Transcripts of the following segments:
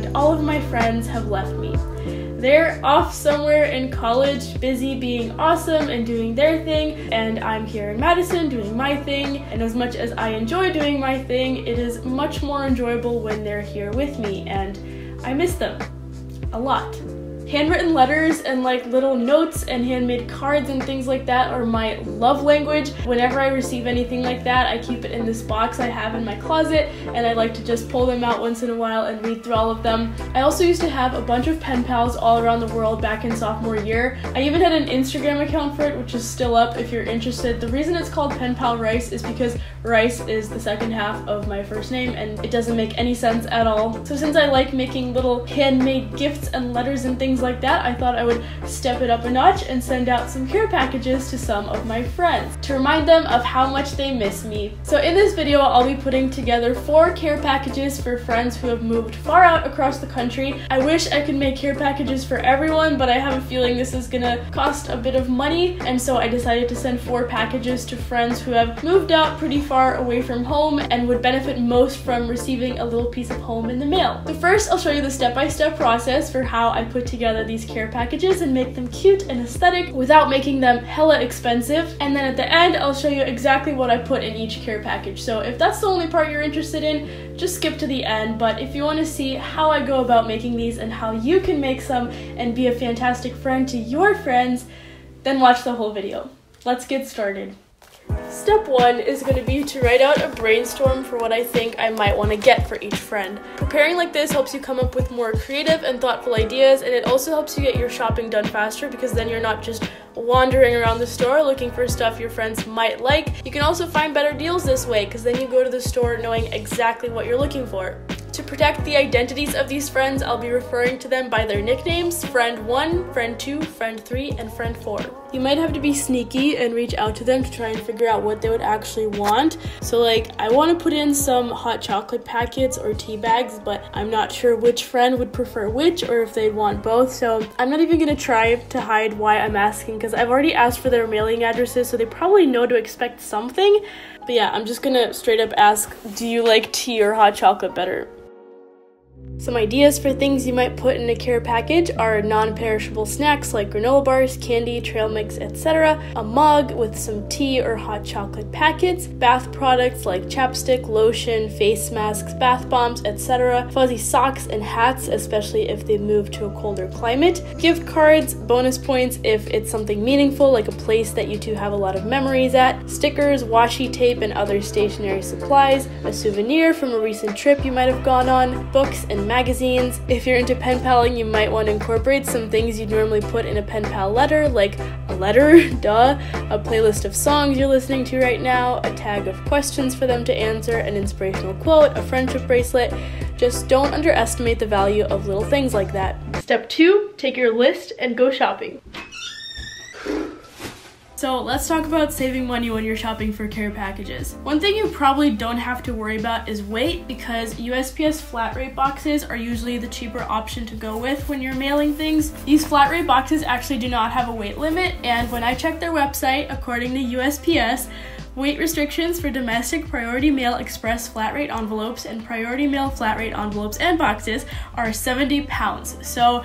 and all of my friends have left me. They're off somewhere in college, busy being awesome and doing their thing, and I'm here in Madison doing my thing, and as much as I enjoy doing my thing, it is much more enjoyable when they're here with me, and I miss them a lot. Handwritten letters and like little notes and handmade cards and things like that are my love language. Whenever I receive anything like that, I keep it in this box I have in my closet, and I like to just pull them out once in a while and read through all of them. I also used to have a bunch of pen pals all around the world back in sophomore year. I even had an Instagram account for it, which is still up if you're interested. The reason it's called Pen Pal Rice is because Rice is the second half of my first name, and it doesn't make any sense at all. So since I like making little handmade gifts and letters and things like that, I thought I would step it up a notch and send out some care packages to some of my friends to remind them of how much they miss me. So in this video, I'll be putting together 4 care packages for friends who have moved far out across the country. I wish I could make care packages for everyone, but I have a feeling this is gonna cost a bit of money, and so I decided to send 4 packages to friends who have moved out pretty far away from home and would benefit most from receiving a little piece of home in the mail. So first, I'll show you the step-by-step process for how I put together these care packages and make them cute and aesthetic without making them hella expensive. And then at the end, I'll show you exactly what I put in each care package. So if that's the only part you're interested in, just skip to the end. But if you want to see how I go about making these and how you can make some and be a fantastic friend to your friends, then watch the whole video. Let's get started. Step 1 is going to be to write out a brainstorm for what I think I might want to get for each friend. Preparing like this helps you come up with more creative and thoughtful ideas, and it also helps you get your shopping done faster because then you're not just wandering around the store looking for stuff your friends might like. You can also find better deals this way because then you go to the store knowing exactly what you're looking for. To protect the identities of these friends, I'll be referring to them by their nicknames: Friend 1, Friend 2, Friend 3, and Friend 4. You might have to be sneaky and reach out to them to try and figure out what they would actually want. So like, I want to put in some hot chocolate packets or tea bags, but I'm not sure which friend would prefer which or if they'd want both. So I'm not even going to try to hide why I'm asking because I've already asked for their mailing addresses, so they probably know to expect something. But yeah, I'm just going to straight up ask, do you like tea or hot chocolate better? Some ideas for things you might put in a care package are non-perishable snacks like granola bars, candy, trail mix, etc., a mug with some tea or hot chocolate packets, bath products like chapstick, lotion, face masks, bath bombs, etc., fuzzy socks and hats, especially if they move to a colder climate, gift cards, bonus points if it's something meaningful like a place that you two have a lot of memories at, stickers, washi tape, and other stationery supplies, a souvenir from a recent trip you might have gone on, books and magazines. If you're into pen paling, you might want to incorporate some things you'd normally put in a pen pal letter, like a letter, duh, a playlist of songs you're listening to right now, a tag of questions for them to answer, an inspirational quote, a friendship bracelet. Just don't underestimate the value of little things like that. Step 2, take your list and go shopping. So let's talk about saving money when you're shopping for care packages. One thing you probably don't have to worry about is weight, because USPS flat rate boxes are usually the cheaper option to go with when you're mailing things. These flat rate boxes actually do not have a weight limit, and when I checked their website, according to USPS, weight restrictions for domestic priority mail express flat rate envelopes and priority mail flat rate envelopes and boxes are 70 pounds. So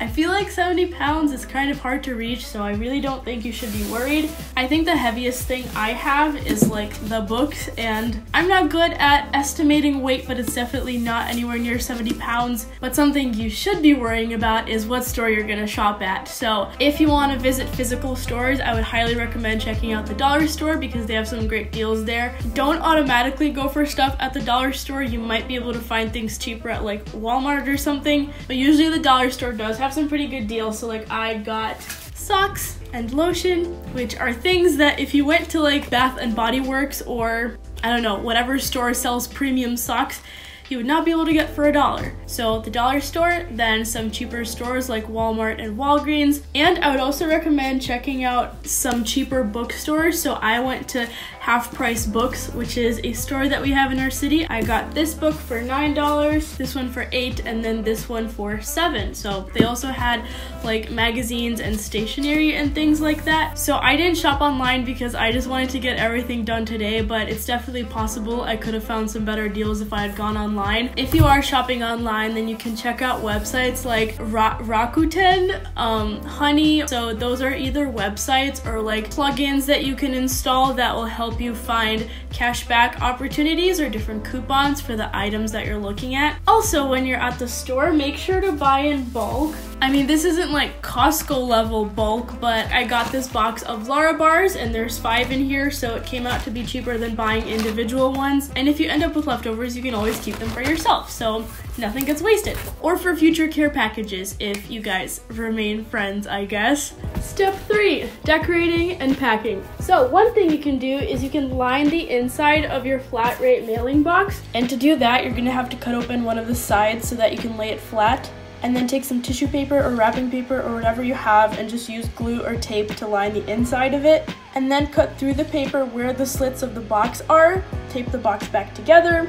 I feel like 70 pounds is kind of hard to reach, so I really don't think you should be worried. I think the heaviest thing I have is like the books, and I'm not good at estimating weight, but it's definitely not anywhere near 70 pounds. But something you should be worrying about is what store you're gonna shop at. So if you want to visit physical stores, I would highly recommend checking out the dollar store because they have some great deals there. Don't automatically go for stuff at the dollar store. You might be able to find things cheaper at like Walmart or something, but usually the dollar store does have some pretty good deals. So like, I got socks and lotion, which are things that if you went to like Bath and Body Works or I don't know, whatever store sells premium socks, you would not be able to get for $1. So the dollar store, then some cheaper stores like Walmart and Walgreens. And I would also recommend checking out some cheaper bookstores. So I went to Half Price Books, which is a store that we have in our city. I got this book for $9, this one for $8, and then this one for $7. So they also had like magazines and stationery and things like that. So I didn't shop online because I just wanted to get everything done today, but it's definitely possible I could have found some better deals if I had gone online. online. If you are shopping online, then you can check out websites like Rakuten, Honey. So those are either websites or like plugins that you can install that will help you find cashback opportunities or different coupons for the items that you're looking at. Also, when you're at the store, make sure to buy in bulk. I mean, this isn't like Costco level bulk, but I got this box of Lara bars and there's 5 in here, so it came out to be cheaper than buying individual ones. And if you end up with leftovers, you can always keep them for yourself, so nothing gets wasted. Or for future care packages, if you guys remain friends, I guess. Step 3, decorating and packing. So one thing you can do is you can line the inside of your flat rate mailing box. And to do that, you're gonna have to cut open one of the sides so that you can lay it flat. And then take some tissue paper or wrapping paper or whatever you have and just use glue or tape to line the inside of it. And then cut through the paper where the slits of the box are, tape the box back together,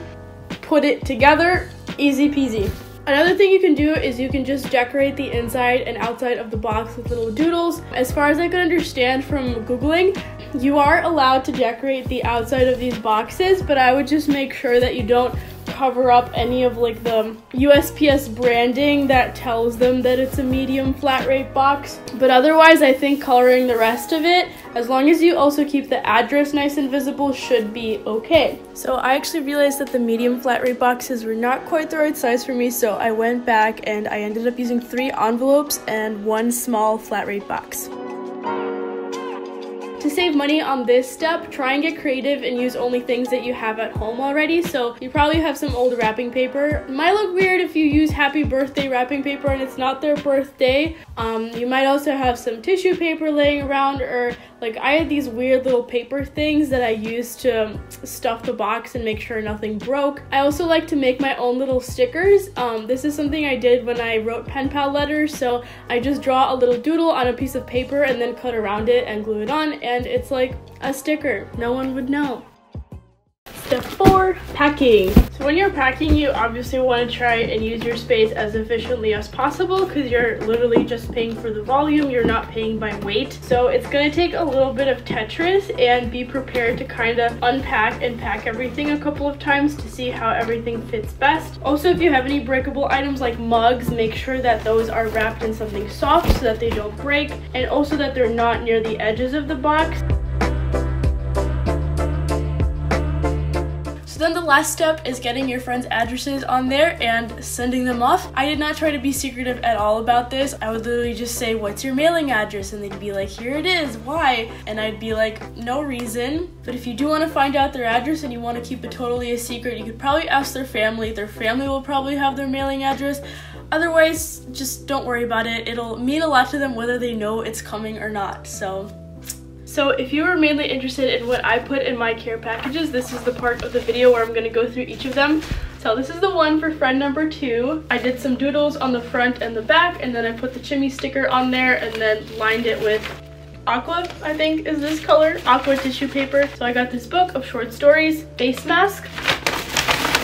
put it together, easy peasy. Another thing you can do is you can just decorate the inside and outside of the box with little doodles. As far as I could understand from Googling, you are allowed to decorate the outside of these boxes, but I would just make sure that you don't cover up any of like the USPS branding that tells them that it's a medium flat rate box. But otherwise, I think coloring the rest of it, as long as you also keep the address nice and visible, should be okay. So I actually realized that the medium flat rate boxes were not quite the right size for me, so I went back and I ended up using 3 envelopes and 1 small flat rate box. To save money on this step, try and get creative and use only things that you have at home already. So you probably have some old wrapping paper. It might look weird if you use happy birthday wrapping paper and it's not their birthday. You might also have some tissue paper laying around, or like I had these weird little paper things that I used to stuff the box and make sure nothing broke. I also like to make my own little stickers. This is something I did when I wrote pen pal letters. So I just draw a little doodle on a piece of paper and then cut around it and glue it on, and it's like a sticker. No one would know. Step 4, packing. So when you're packing, you obviously want to try and use your space as efficiently as possible because you're literally just paying for the volume, you're not paying by weight. So it's going to take a little bit of Tetris, and be prepared to kind of unpack and pack everything a couple of times to see how everything fits best. Also, if you have any breakable items like mugs, make sure that those are wrapped in something soft so that they don't break, and also that they're not near the edges of the box. Then the last step is getting your friends' addresses on there and sending them off. I did not try to be secretive at all about this. I would literally just say, what's your mailing address? And they'd be like, here it is, why? And I'd be like, no reason. But if you do want to find out their address and you want to keep it totally a secret, you could probably ask their family. Their family will probably have their mailing address. Otherwise, just don't worry about it. It'll mean a lot to them whether they know it's coming or not. So if you are mainly interested in what I put in my care packages, this is the part of the video where I'm going to go through each of them. So this is the one for friend number 2. I did some doodles on the front and the back, and then I put the chimney sticker on there and then lined it with aqua, I think is this color, aqua tissue paper. So I got this book of short stories, face mask,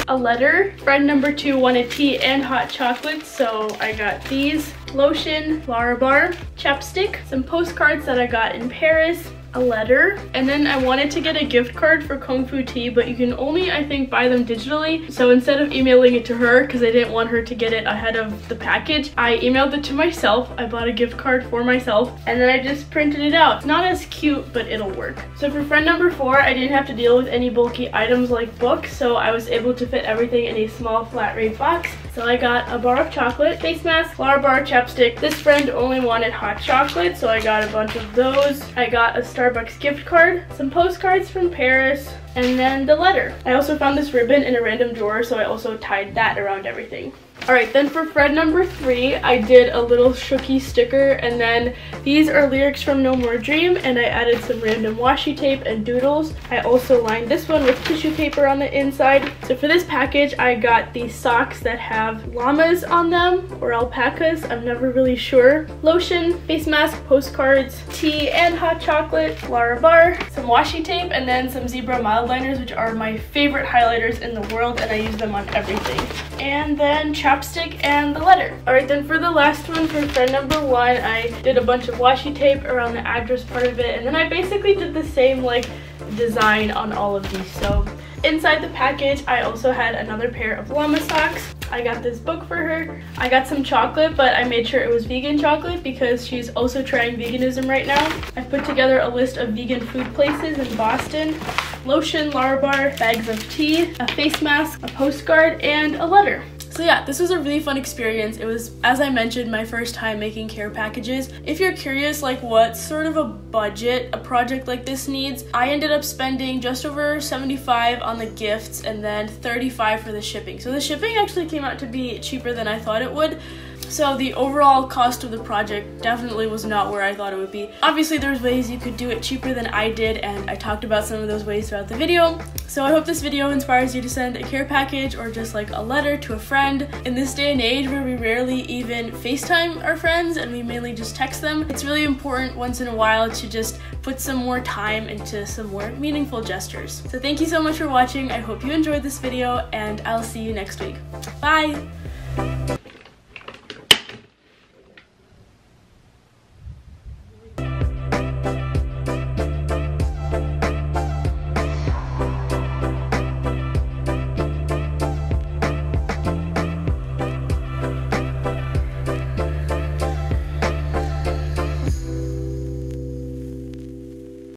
a letter. Friend number 2 wanted tea and hot chocolate, so I got these, lotion, Lara bar, chapstick, some postcards that I got in Paris, a letter, and then I wanted to get a gift card for Kung Fu Tea, but you can only, I think, buy them digitally. So instead of emailing it to her, because I didn't want her to get it ahead of the package, I emailed it to myself. I bought a gift card for myself, and then I just printed it out. It's not as cute, but it'll work. So for friend number 4, I didn't have to deal with any bulky items like books, so I was able to fit everything in a small flat rate box. So I got a bar of chocolate, face mask, Lara bar, chapstick. This friend only wanted hot chocolate, so I got a bunch of those. I got a Starbucks gift card, some postcards from Paris, and then the letter. I also found this ribbon in a random drawer, so I also tied that around everything. Alright, then for friend number 3, I did a little Shooky sticker, and then these are lyrics from No More Dream, and I added some random washi tape and doodles. I also lined this one with tissue paper on the inside. So for this package, I got these socks that have llamas on them, or alpacas, I'm never really sure. Lotion, face mask, postcards, tea and hot chocolate, Lara bar, some washi tape, and then some zebra mild liners, which are my favorite highlighters in the world, and I use them on everything. And then chapstick and the letter. Alright, then for the last one, for friend number 1, I did a bunch of washi tape around the address part of it, and then I basically did the same like design on all of these. So Inside the package, I also had another pair of llama socks. I got this book for her. I got some chocolate, but I made sure it was vegan chocolate because she's also trying veganism right now. I put together a list of vegan food places in Boston. Lotion, Larabar, bags of tea, a face mask, a postcard, and a letter. So yeah, this was a really fun experience. It was, as I mentioned, my first time making care packages. If you're curious like what sort of a budget a project like this needs, I ended up spending just over $75 on the gifts and then $35 for the shipping. So the shipping actually came out to be cheaper than I thought it would. So the overall cost of the project definitely was not where I thought it would be. Obviously there's ways you could do it cheaper than I did, and I talked about some of those ways throughout the video. So I hope this video inspires you to send a care package or just like a letter to a friend. In this day and age where we rarely even FaceTime our friends and we mainly just text them, it's really important once in a while to just put some more time into some more meaningful gestures. So thank you so much for watching. I hope you enjoyed this video, and I'll see you next week. Bye!